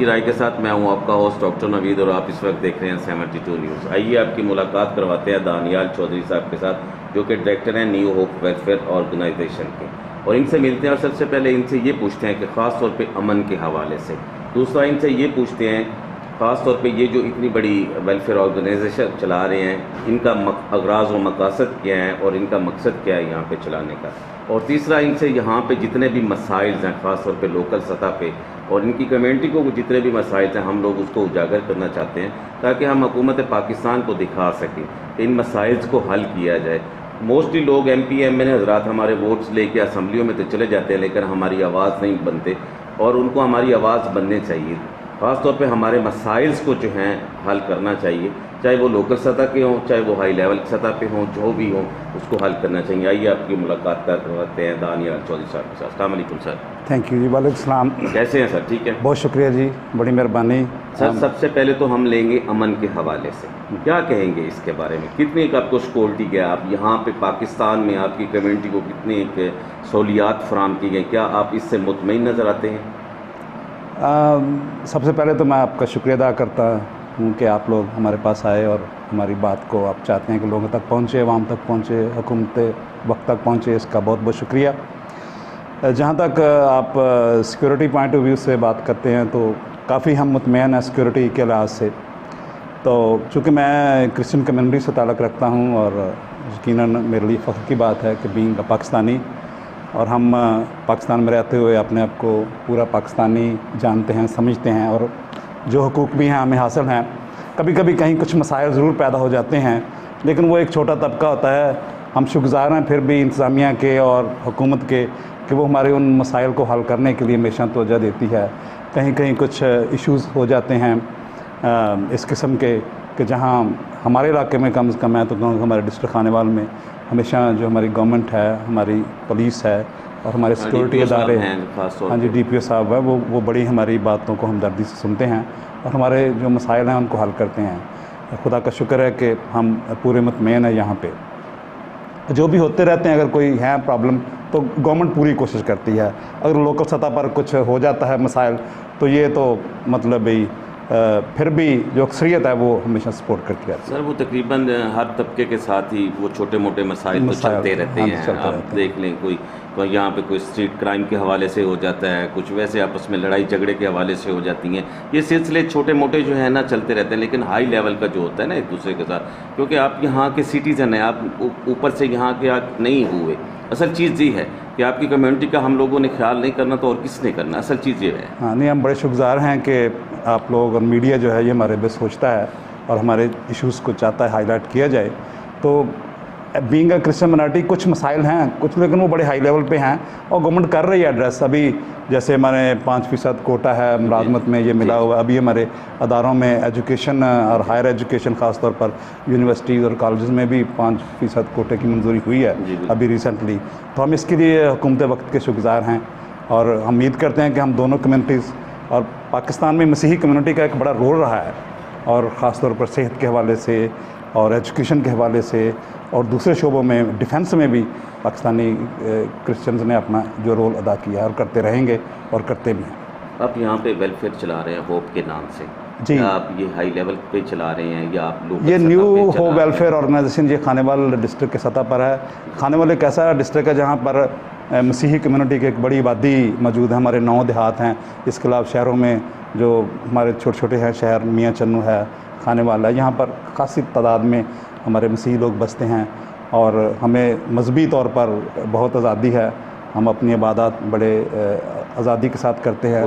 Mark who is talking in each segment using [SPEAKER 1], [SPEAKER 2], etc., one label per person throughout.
[SPEAKER 1] کی رائے کے ساتھ میں ہوں آپ کا ہوسٹ ڈاکٹر نوید اور آپ اس وقت دیکھ رہے ہیں 72 نیوز۔ آئیے آپ کی ملاقات کرواتے ہیں دانیال چودھری صاحب کے ساتھ، جو کہ ڈائریکٹر ہیں نیو ہوپ ویلفیئر آرگنائزیشن کے، اور ان سے ملتے ہیں اور سب سے پہلے ان سے یہ پوچھتے ہیں کہ خاص طور پہ امن کے حوالے سے، دوسرا ان سے یہ پوچھتے ہیں خاص طور پہ یہ جو اتنی بڑی ویلفیئر آرگنائزیشن چلا رہے ہیں، ان کا اغراض و مقاصد کیا ہیں اور ان کا مقصد کیا ہے یہاں پہ چلانے کا، اور تیسرا ان سے یہاں پہ جتنے بھی مسائل ہیں خاص طور پہ لوکل سطح پہ اور ان کی کمیونٹی کو جتنے بھی مسائل ہیں ہم لوگ اس کو اجاگر کرنا چاہتے ہیں تاکہ ہم حکومت پاکستان کو دکھا سکیں کہ ان مسائل کو حل کیا جائے۔ موسٹلی لوگ ایم پی ایم این حضرات ہمارے ووٹس لے کے اسمبلیوں میں تو چلے جاتے ہیں لیکن ہماری آواز نہیں بنتے، اور ان کو ہماری آواز بننے چاہیے، خاص طور پہ ہمارے مسائل کو جو ہیں حل کرنا چاہیے، چاہے وہ لوکل سطح کے ہوں چاہے وہ ہائی لیول سطح پہ ہوں، جو بھی ہوں اس کو حل کرنا چاہیے۔ آئیے آپ کی ملاقات کرواتے ہیں دانیال چودھری صاحب کے ساتھ۔ السلام علیکم سر۔
[SPEAKER 2] تھینک یو جی، وعلیکم السلام۔
[SPEAKER 1] کیسے ہیں سر؟ ٹھیک ہے،
[SPEAKER 2] بہت شکریہ جی، بڑی مہربانی
[SPEAKER 1] سر۔ سب سے پہلے تو ہم لیں گے امن کے حوالے سے، کیا کہیں گے اس کے بارے میں؟ کتنی آپ کو سیکورٹی گیا، آپ یہاں پہ پاکستان میں آپ کی کمیونٹی کو کتنی سہولیات فراہم کی گئی، کیا آپ اس سے مطمئن نظر آتے ہیں؟
[SPEAKER 2] سب سے پہلے تو میں آپ کا شکریہ ادا کرتا ہوں کہ آپ لوگ ہمارے پاس آئے اور ہماری بات کو آپ چاہتے ہیں کہ لوگوں تک پہنچے، عوام تک پہنچے، حکومت وقت تک پہنچے، اس کا بہت بہت شکریہ۔ جہاں تک آپ سیکورٹی پوائنٹ آف ویو سے بات کرتے ہیں تو کافی ہم مطمئن ہیں سیکورٹی کے لحاظ سے، تو چونکہ میں کرسچن کمیونٹی سے تعلق رکھتا ہوں اور یقیناً میرے لیے فخر کی بات ہے کہ بینگ پاکستانی، اور ہم پاکستان میں رہتے ہوئے اپنے آپ کو پورا پاکستانی جانتے ہیں، سمجھتے ہیں، اور جو حقوق بھی ہیں ہمیں حاصل ہیں۔ کبھی کبھی کہیں کچھ مسائل ضرور پیدا ہو جاتے ہیں لیکن وہ ایک چھوٹا طبقہ ہوتا ہے، ہم شکر گزار ہیں پھر بھی انتظامیہ کے اور حکومت کے کہ وہ ہمارے ان مسائل کو حل کرنے کے لیے ہمیشہ توجہ دیتی ہے۔ کہیں کہیں کچھ ایشوز ہو جاتے ہیں اس قسم کے کہ جہاں ہمارے علاقے میں کم از کم ہے تو ہمارے ڈسٹرکٹ خانیوال میں ہمیشہ جو ہماری گورنمنٹ ہے، ہماری پولیس ہے اور ہمارے سیکورٹی ادارے ہیں، ہاں جی ڈی پی او صاحب ہے، وہ بڑی ہماری باتوں کو ہمدردی سے سنتے ہیں اور ہمارے جو مسائل ہیں ان کو حل کرتے ہیں۔ خدا کا شکر ہے کہ ہم پورے مطمئن ہیں۔ یہاں پہ جو بھی ہوتے رہتے ہیں، اگر کوئی ہے پرابلم تو گورنمنٹ پوری کوشش کرتی ہے، اگر لوکل سطح پر کچھ ہو جاتا ہے مسائل تو یہ تو مطلب پھر بھی جو اکثریت ہے وہ ہمیشہ سپورٹ کرتی ہے۔
[SPEAKER 1] سر وہ تقریباً ہر طبقے کے ساتھ ہی وہ چھوٹے موٹے مسائل تو چلتے رہتے ہیں، آپ دیکھ لیں کوئی یہاں پہ کوئی اسٹریٹ کرائم کے حوالے سے ہو جاتا ہے، کچھ ویسے آپس میں لڑائی جھگڑے کے حوالے سے ہو جاتی ہیں، یہ سلسلے چھوٹے موٹے جو ہیں نا چلتے رہتے ہیں، لیکن ہائی لیول کا جو ہوتا ہے نا ایک دوسرے کے ساتھ، کیونکہ آپ یہاں کے سٹیزن ہیں، آپ اوپر سے یہاں کے نہیں ہوئے، اصل چیز یہ ہے کہ آپ کی کمیونٹی کا ہم لوگوں نے خیال نہیں کرنا تو اور کس نے کرنا، اصل چیز یہ ہے۔
[SPEAKER 2] ہاں نہیں، ہم بڑے شکرگزار ہیں کہ آپ لوگ اور میڈیا جو ہے یہ ہمارے بے سوچتا ہے اور ہمارے ایشوز کو چاہتا ہے ہائی لائٹ کیا جائے۔ تو بینگ اے کرسچن مائنارٹی کچھ مسائل ہیں کچھ، لیکن وہ بڑے ہائی لیول پہ ہیں اور گورنمنٹ کر رہی ہے ایڈریس۔ ابھی جیسے ہمارے 5% کوٹا ہے ملازمت میں، یہ ملا ہوا، ابھی ہمارے اداروں میں ایجوکیشن اور ہائر ایجوکیشن خاص طور پر یونیورسٹیز اور کالجز میں بھی 5% کوٹے کی منظوری ہوئی ہے ابھی ریسنٹلی۔ تو ہم اس کے لیے حکومت وقت کے شکرگزار ہیں اور ہم امید کرتے ہیں کہ ہم دونوں کمیونٹیز، اور پاکستان میں مسیحی کمیونٹی کا ایک بڑا رول رہا ہے، اور خاص طور پر صحت کے حوالے سے اور ایجوکیشن کے حوالے سے اور دوسرے شعبوں میں، ڈیفنس میں بھی پاکستانی کرسچنز نے اپنا جو رول ادا کیا ہے اور کرتے رہیں گے اور کرتے بھی ہیں۔
[SPEAKER 1] آپ یہاں پہ ویلفیئر چلا رہے ہیں ہوپ کے نام سے
[SPEAKER 2] جی،
[SPEAKER 1] آپ یہ ہائی لیول پہ چلا رہے ہیں یا آپ لوگ؟
[SPEAKER 2] یہ نیو ہوپ ویلفیئر آرگنائزیشن یہ خانیوال ڈسٹرکٹ کے سطح پر ہے۔ خانیوال ایک ایسا ڈسٹرکٹ ہے جہاں پر مسیحی کمیونٹی کی ایک بڑی آبادی موجود ہے، ہمارے 9 دیہات ہیں، اس کے علاوہ شہروں میں جو ہمارے چھوٹے چھوٹے ہیں شہر، میاں چنو ہے، خانیوال ہے، یہاں پر خاصی تعداد میں ہمارے مسیحی لوگ بستے ہیں اور ہمیں مذہبی طور پر بہت آزادی ہے، ہم اپنی عبادات بڑے آزادی کے ساتھ کرتے ہیں،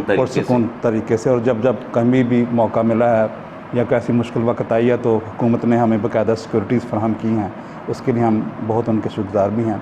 [SPEAKER 2] پرسکون طریقے سے، اور جب کہیں بھی موقع ملا ہے یا کوئی ایسی مشکل وقت آئی ہے تو حکومت نے ہمیں باقاعدہ سیکورٹیز فراہم کی ہیں، اس کے لیے ہم بہت ان کے شکرگزار بھی ہیں۔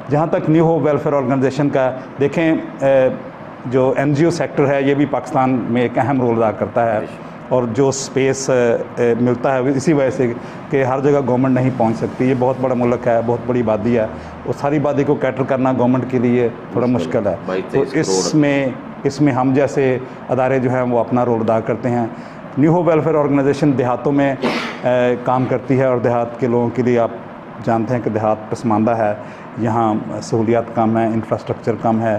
[SPEAKER 2] جہاں تک نیو ہوپ ویلفیئر آرگنائزیشن کا دیکھیں، جو NGO سیکٹر ہے یہ بھی پاکستان میں ایک اہم رول ادا کرتا ہے، اور جو سپیس ملتا ہے اسی وجہ سے کہ ہر جگہ گورنمنٹ نہیں پہنچ سکتی، یہ بہت بڑا ملک ہے، بہت بڑی آبادی ہے، اور ساری آبادی کو کیٹر کرنا گورنمنٹ کے لیے تھوڑا مشکل ہے، تو اس میں ہم جیسے ادارے جو ہیں وہ اپنا رول ادا کرتے ہیں۔ نیو ہوپ ویلفیئر آرگنائزیشن دیہاتوں میں کام کرتی ہے، اور دیہات کے لوگوں کے لیے آپ جانتے ہیں کہ دیہات پسماندہ ہے، یہاں سہولیات کم ہیں، انفراسٹرکچر کم ہے،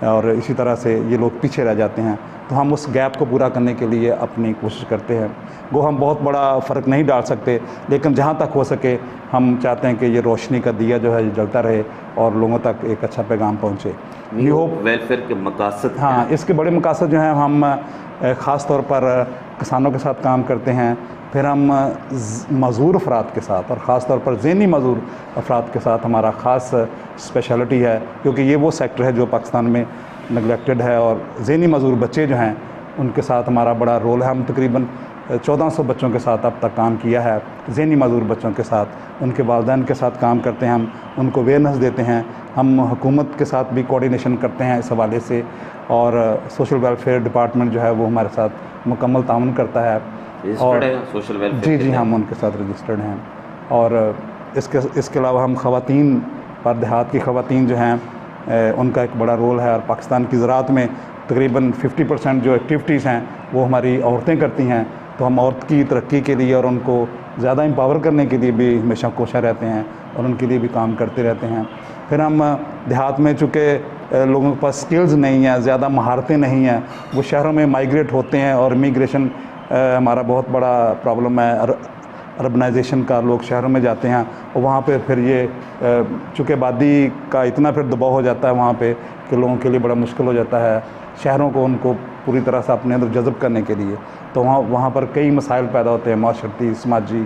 [SPEAKER 2] اور اسی طرح سے یہ لوگ پیچھے رہ جاتے ہیں، تو ہم اس گیپ کو پورا کرنے کے لیے اپنی کوشش کرتے ہیں. وہ ہم بہت بڑا فرق نہیں ڈال سکتے, لیکن جہاں تک ہو سکے ہم چاہتے ہیں کہ یہ روشنی کا دیا جو ہے یہ جلتا رہے اور لوگوں تک ایک اچھا پیغام پہنچے.
[SPEAKER 1] نیو ہوپ ویلفیئر کے مقاصد
[SPEAKER 2] ہاں, اس کے بڑے مقاصد جو ہیں, ہم خاص طور پر کسانوں کے ساتھ کام کرتے ہیں. پھر ہم معذور افراد کے ساتھ اور خاص طور پر ذہنی معذور افراد کے ساتھ ہمارا خاص اسپیشلٹی ہے, کیونکہ یہ وہ سیکٹر ہے جو پاکستان میں نگلیکٹڈ ہے. اور ذہنی معذور بچے جو ہیں ان کے ساتھ ہمارا بڑا رول ہے. ہم تقریباً 1400 بچوں کے ساتھ اب تک کام کیا ہے, ذہنی معذور بچوں کے ساتھ. ان کے والدین کے ساتھ کام کرتے ہیں, ہم ان کو اویئرنیس دیتے ہیں. ہم حکومت کے ساتھ بھی کوآرڈینیشن کرتے ہیں اس حوالے سے, اور سوشل ویلفیئر ڈپارٹمنٹ جو ہے وہ ہمارے ساتھ مکمل تعاون کرتا ہے. اور
[SPEAKER 1] سوشل ویلفیئر
[SPEAKER 2] جی ہم ان کے ساتھ رجسٹرڈ ہیں. اور اس کے علاوہ ہم خواتین پر, دیہات کی خواتین جو ہیں ان کا ایک بڑا رول ہے. اور پاکستان کی زراعت میں تقریباً 50% جو ایکٹیویٹیز ہیں وہ ہماری عورتیں کرتی ہیں. تو ہم عورت کی ترقی کے لیے اور ان کو زیادہ امپاور کرنے کے لیے بھی ہمیشہ کوشاں رہتے ہیں اور ان کے لیے بھی کام کرتے رہتے ہیں. پھر ہم دیہات میں چونکہ لوگوں کے پاس سکلز نہیں ہیں, زیادہ مہارتیں نہیں ہیں, وہ شہروں میں مائیگریٹ ہوتے ہیں. اور امیگریشن ہمارا بہت بڑا پرابلم ہے, اربنائزیشن کا. لوگ شہروں میں جاتے ہیں اور وہاں پہ پھر یہ چونکہ آبادی کا اتنا پھر دباؤ ہو جاتا ہے وہاں پہ کہ لوگوں کے لیے بڑا مشکل ہو جاتا ہے شہروں کو ان کو پوری طرح سے اپنے اندر جذب کرنے کے لیے. تو وہاں پر کئی مسائل پیدا ہوتے ہیں, معاشرتی, سماجی.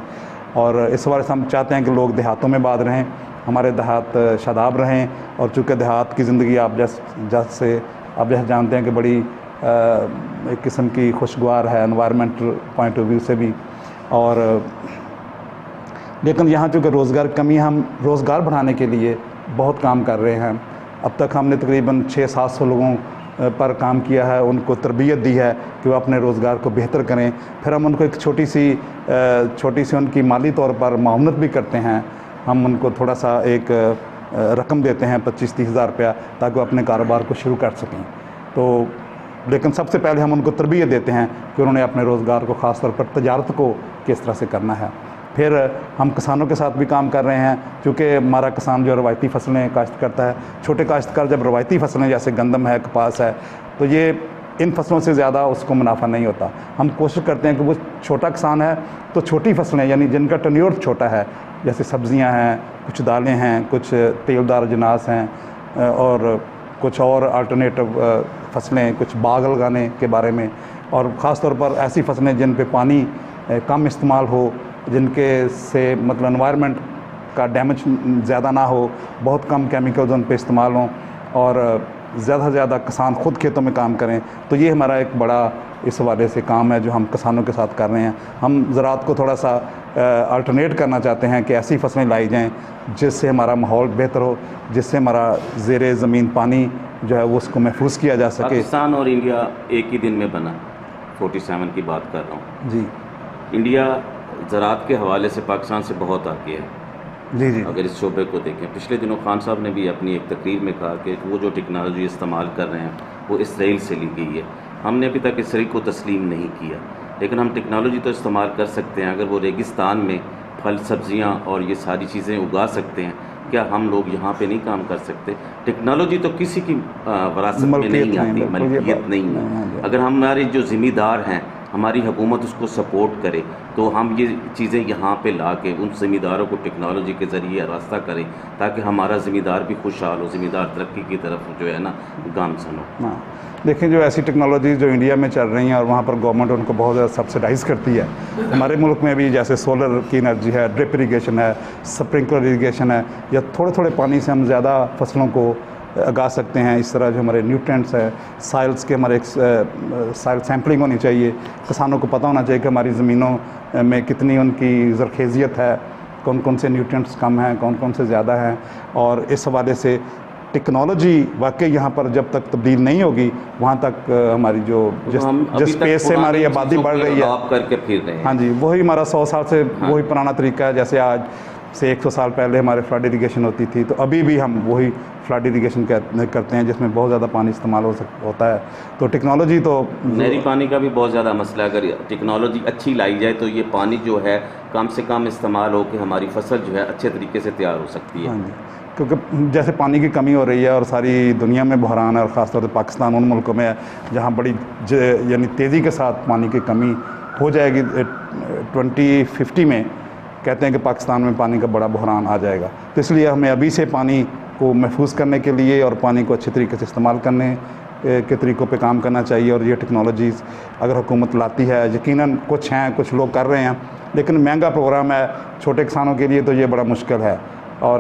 [SPEAKER 2] اور اس حوالے سے ہم چاہتے ہیں کہ لوگ دیہاتوں میں آباد رہیں, ہمارے دیہات شاداب رہیں. اور چونکہ دیہات کی زندگی آپ جیسے جانتے ہیں کہ بڑی ایک قسم کی خوشگوار ہے انوائرمنٹل پوائنٹ آف ویو سے بھی. اور لیکن یہاں چونکہ روزگار کمی, ہم روزگار بڑھانے کے لیے بہت کام کر رہے ہیں. اب تک ہم نے تقریباً 600-700 لوگوں پر کام کیا ہے, ان کو تربیت دی ہے کہ وہ اپنے روزگار کو بہتر کریں. پھر ہم ان کو ایک چھوٹی سی ان کی مالی طور پر معاونت بھی کرتے ہیں. ہم ان کو تھوڑا سا ایک رقم دیتے ہیں 25-30 ہزار روپیہ, تاکہ وہ اپنے کاروبار کو شروع کر سکیں. تو لیکن سب سے پہلے ہم ان کو تربیت دیتے ہیں کہ انہوں نے اپنے روزگار کو, خاص طور پر تجارت کو کس طرح سے کرنا ہے. پھر ہم کسانوں کے ساتھ بھی کام کر رہے ہیں, کیونکہ ہمارا کسان جو روایتی فصلیں کاشت کرتا ہے. چھوٹے کاشتکار جب روایتی فصلیں جیسے گندم ہے, کپاس ہے, تو یہ ان فصلوں سے زیادہ اس کو منافع نہیں ہوتا. ہم کوشش کرتے ہیں کہ وہ چھوٹا کسان ہے تو چھوٹی فصلیں, یعنی جن کا ٹنیور چھوٹا ہے, جیسے سبزیاں ہیں, کچھ دالیں ہیں, کچھ تیل دار اجناس ہیں, اور کچھ اور آلٹرنیٹو فصلیں, کچھ باغ لگانے کے بارے میں. اور خاص طور پر ایسی فصلیں جن پہ پانی کم استعمال ہو, جن کے سے مطلب انوائرمنٹ کا ڈیمیج زیادہ نہ ہو, بہت کم کیمیکلز ان پہ استعمال ہوں, اور زیادہ سے زیادہ کسان خود کھیتوں میں کام کریں. تو یہ ہمارا ایک بڑا اس حوالے سے کام ہے جو ہم کسانوں کے ساتھ کر رہے ہیں. ہم زراعت کو تھوڑا سا الٹرنیٹ کرنا چاہتے ہیں کہ ایسی فصلیں لائی جائیں جس سے ہمارا ماحول بہتر ہو, جس سے ہمارا زیر زمین پانی جو ہے وہ اس کو محفوظ کیا جا سکے.
[SPEAKER 1] پاکستان اور انڈیا ایک ہی دن میں بنا, 47 کی بات کر رہا ہوں.
[SPEAKER 2] جی,
[SPEAKER 1] انڈیا زراعت کے حوالے سے پاکستان سے بہت آگے ہے.
[SPEAKER 2] جی
[SPEAKER 1] اگر اس شعبے کو دیکھیں, پچھلے دنوں خان صاحب نے بھی اپنی ایک تقریر میں کہا کہ وہ جو ٹیکنالوجی استعمال کر رہے ہیں وہ اسرائیل سے لی گئی ہے. ہم نے ابھی تک اسرائیل کو تسلیم نہیں کیا, لیکن ہم ٹیکنالوجی تو استعمال کر سکتے ہیں. اگر وہ ریگستان میں پھل, سبزیاں اور یہ ساری چیزیں اگا سکتے ہیں, کیا ہم لوگ یہاں پہ نہیں کام کر سکتے؟ ٹیکنالوجی تو کسی کی وراثت میں نہیں آتی, ملکیت نہیں ہے. اگر ہمارے جو ذمہ دار ہیں, ہماری حکومت اس کو سپورٹ کرے, تو ہم یہ چیزیں یہاں پہ لا کے ان ذمہ داروں کو ٹیکنالوجی کے ذریعے راستہ کریں, تاکہ ہمارا ذمہ دار بھی خوشحال ہو, ذمہ دار ترقی کی طرف جو ہے نا گامزن ہو.
[SPEAKER 2] ہاں, دیکھیں جو ایسی ٹیکنالوجیز جو انڈیا میں چل رہی ہیں اور وہاں پر گورنمنٹ ان کو بہت زیادہ سبسڈائز کرتی ہے. ہمارے ملک میں بھی جیسے سولر کی انرجی ہے, ڈرپ اریگیشن ہے, سپرنکلر اریگیشن ہے, یا تھوڑے تھوڑے پانی سے ہم زیادہ فصلوں کو اگا سکتے ہیں. اس طرح جو ہمارے نیوٹرینٹس ہیں, سائلز کے, ہمارے سائل سیمپلنگ ہونی چاہیے. کسانوں کو پتہ ہونا چاہیے کہ ہماری زمینوں میں کتنی ان کی زرخیزیت ہے, کون کون سے نیوٹرینٹس کم ہیں, کون کون سے زیادہ ہیں. اور اس حوالے سے ٹیکنالوجی واقعی یہاں پر جب تک تبدیل نہیں ہوگی, وہاں تک ہماری جو جس پیس سے ہماری آبادی بڑھ رہی ہے,
[SPEAKER 1] کر کے پھر رہے ہیں.
[SPEAKER 2] ہاں جی, وہی ہمارا 100 سال سے وہی پرانا طریقہ ہے. جیسے آج سے 100 سال پہلے ہمارے فلڈ اریگیشن ہوتی تھی, تو ابھی بھی ہم وہی فلڈ اریگیشن کرتے ہیں جس میں بہت زیادہ پانی استعمال ہوتا ہے. تو ٹیکنالوجی تو
[SPEAKER 1] نہری پانی کا بھی بہت زیادہ مسئلہ ہے. اگر ٹیکنالوجی اچھی لائی جائے تو یہ پانی جو ہے کم سے کم استعمال ہو کے ہماری فصل جو ہے اچھے طریقے سے تیار ہو سکتی ہے.
[SPEAKER 2] ہاں جی, کیونکہ جیسے پانی کی کمی ہو رہی ہے اور ساری دنیا میں بحران ہے، اور خاص طور سے پاکستان ان ملکوں میں ہے جہاں بڑی یعنی تیزی کے ساتھ پانی کی کمی ہو جائے گی 2050 میں، کہتے ہیں کہ پاکستان میں پانی کا بڑا بحران آ جائے گا. تو اس لیے ہمیں ابھی سے پانی کو محفوظ کرنے کے لیے اور پانی کو اچھے طریقے سے استعمال کرنے کے طریقوں پہ کام کرنا چاہیے. اور یہ ٹیکنالوجیز اگر حکومت لاتی ہے، یقیناً کچھ ہیں، کچھ لوگ کر رہے ہیں، لیکن مہنگا پروگرام ہے چھوٹے کسانوں کے لیے، تو یہ بڑا مشکل ہے. اور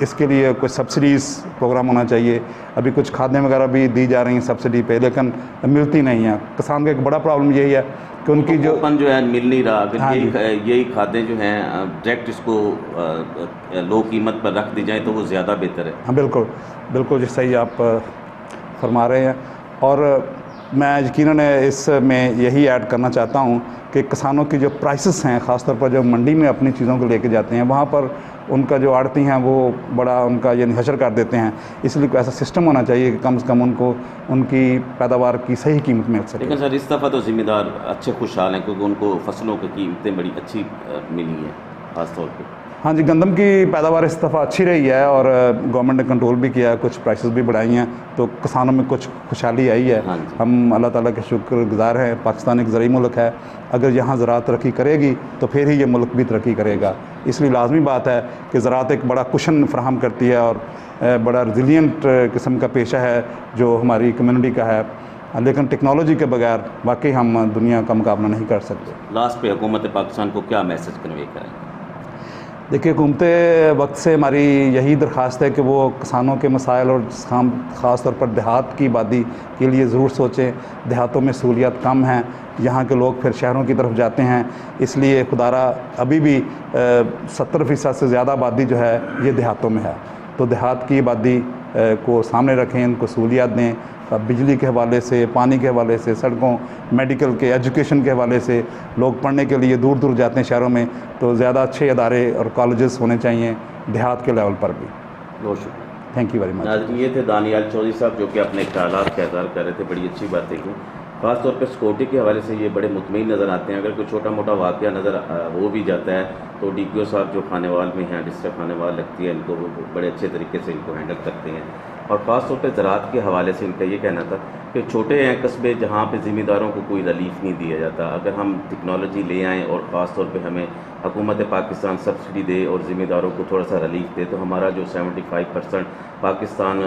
[SPEAKER 2] اس کے لیے کچھ سبسڈیز پروگرام ہونا چاہیے. ابھی کچھ کھادیں وغیرہ بھی دی جا رہی ہیں سبسڈی پہ، لیکن ملتی نہیں ہیں. کسان کا ایک بڑا پرابلم یہی ہے کہ ان کی
[SPEAKER 1] جو ہے مل نہیں رہا. اگر یہی کھادیں جو ہیں ڈائریکٹ اس کو لو قیمت پر رکھ دی جائیں تو وہ زیادہ بہتر ہے.
[SPEAKER 2] ہاں بالکل بالکل جی، صحیح آپ فرما رہے ہیں. اور میں یقیناً اس میں یہی ایڈ کرنا چاہتا ہوں کہ کسانوں کی جو پرائسز ہیں، خاص طور پر جو منڈی میں اپنی چیزوں کو لے کے جاتے ہیں، وہاں پر ان کا جو آڑتی ہیں وہ بڑا ان کا یعنی حشر کر دیتے ہیں. اس لیے کوئی ایسا سسٹم ہونا چاہیے کہ کم سے کم ان کو ان کی پیداوار کی صحیح قیمت مل سکے.
[SPEAKER 1] لیکن سر اس دفعہ تو ذمہ دار اچھے خوشحال ہیں کیونکہ ان کو فصلوں کی قیمتیں بڑی اچھی ملی ہیں خاص طور پہ.
[SPEAKER 2] ہاں جی، گندم کی پیداوار اس دفعہ اچھی رہی ہے اور گورنمنٹ نے کنٹرول بھی کیا ہے، کچھ پرائسز بھی بڑھائی ہیں، تو کسانوں میں کچھ خوشحالی آئی ہے. ہم اللہ تعالیٰ کے شکر گزار ہیں. پاکستان ایک زرعی ملک ہے، اگر یہاں زراعت ترقی کرے گی تو پھر ہی یہ ملک بھی ترقی کرے گا. اس لیے لازمی بات ہے کہ زراعت ایک بڑا کشن فراہم کرتی ہے اور بڑا ریزیلینٹ قسم کا پیشہ ہے جو ہماری کمیونٹی کا ہے. لیکن ٹیکنالوجی کے بغیر واقعی ہم دنیا کا مقابلہ نہیں کر سکتے.
[SPEAKER 1] لاسٹ پہ حکومت پاکستان کو کیا میسج کنوے کریں؟
[SPEAKER 2] دیکھیے، حکومت وقت سے ہماری یہی درخواست ہے کہ وہ کسانوں کے مسائل اور خاص طور پر دیہات کی آبادی کے لیے ضرور سوچیں. دیہاتوں میں سہولیات کم ہیں، یہاں کے لوگ پھر شہروں کی طرف جاتے ہیں. اس لیے خدارہ ابھی بھی 70% سے زیادہ آبادی جو ہے یہ دیہاتوں میں ہے. تو دیہات کی آبادی کو سامنے رکھیں، ان کو سہولیات دیں. بجلی کے حوالے سے، پانی کے حوالے سے، سڑکوں، میڈیکل کے، ایجوکیشن کے حوالے سے لوگ پڑھنے کے لیے دور دور جاتے ہیں شہروں میں، تو زیادہ اچھے ادارے اور کالجز ہونے چاہیے دیہات کے لیول پر بھی.
[SPEAKER 1] بہت شکریہ.
[SPEAKER 2] Thank you very much.
[SPEAKER 1] ناظرین، یہ تھے دانیال چودھری صاحب جو کہ اپنے خیالات کا اظہار کر رہے تھے. بڑی اچھی باتیں کی. خاص طور پہ سیکورٹی کے حوالے سے یہ بڑے مطمئن نظر آتے ہیں. اگر کوئی چھوٹا موٹا واقعہ نظر ہو بھی جاتا ہے تو ڈی پی او صاحب جو خانے وال میں ہیں، ڈسٹرکٹ خانے وال لگتی ہے، ان کو وہ بڑے اچھے طریقے سے ان کو ہینڈل کرتے ہیں. اور خاص طور پہ زراعت کے حوالے سے ان کا یہ کہنا تھا کہ چھوٹے ہیں قصبے جہاں پہ ذمہ داروں کو کوئی ریلیف نہیں دیا جاتا. اگر ہم ٹیکنالوجی لے آئیں اور خاص طور پہ ہمیں حکومت پاکستان سبسڈی دے اور ذمہ داروں کو تھوڑا سا ریلیف دے تو ہمارا جو 75% پاکستان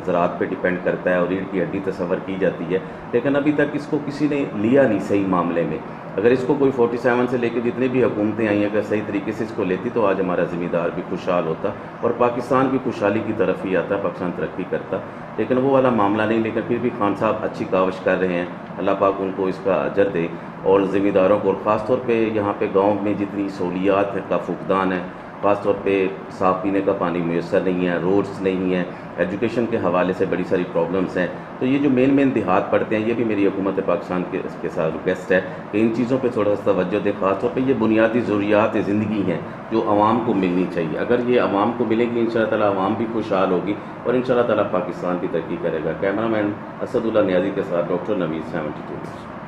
[SPEAKER 1] زراعت پہ ڈیپینڈ کرتا ہے اور ریڑھ کی ہڈی تصور کی جاتی ہے، لیکن ابھی تک اس کو کسی نے لیا نہیں صحیح معاملے میں. اگر اس کو کوئی 47 سے لے کے جتنی بھی حکومتیں آئی ہیں اگر صحیح طریقے سے اس کو لیتی تو آج ہمارا ذمہ دار بھی خوشحال ہوتا اور پاکستان بھی خوشحالی کی طرف ہی آتا، پاکستان ترقی کرتا. لیکن وہ والا معاملہ نہیں. لیکن پھر بھی خان صاحب اچھی کاوش کر رہے ہیں. اللہ پاک ان کو اس کا اجر دے اور ذمہ داروں کو. اور خاص طور پہ یہاں پہ گاؤں میں جتنی سہولیات کا فقدان ہے، خاص طور پہ صاف پینے کا پانی میسر نہیں ہے، روڈز نہیں ہیں، ایجوکیشن کے حوالے سے بڑی ساری پرابلمس ہیں. تو یہ جو مین دیہات پڑتے ہیں، یہ بھی میری حکومت پاکستان کے ساتھ ریکویسٹ ہے کہ ان چیزوں پہ تھوڑا سا توجہ دے. خاص طور پہ یہ بنیادی ضروریات زندگی ہیں جو عوام کو ملنی چاہیے. اگر یہ عوام کو ملے گی انشاءاللہ تعالیٰ عوام بھی خوشحال ہوگی اور انشاءاللہ تعالیٰ پاکستان کی ترقی کرے گا. کیمرہ مین اسد اللہ نیازی کے ساتھ ڈاکٹر نوید 72 نیوز.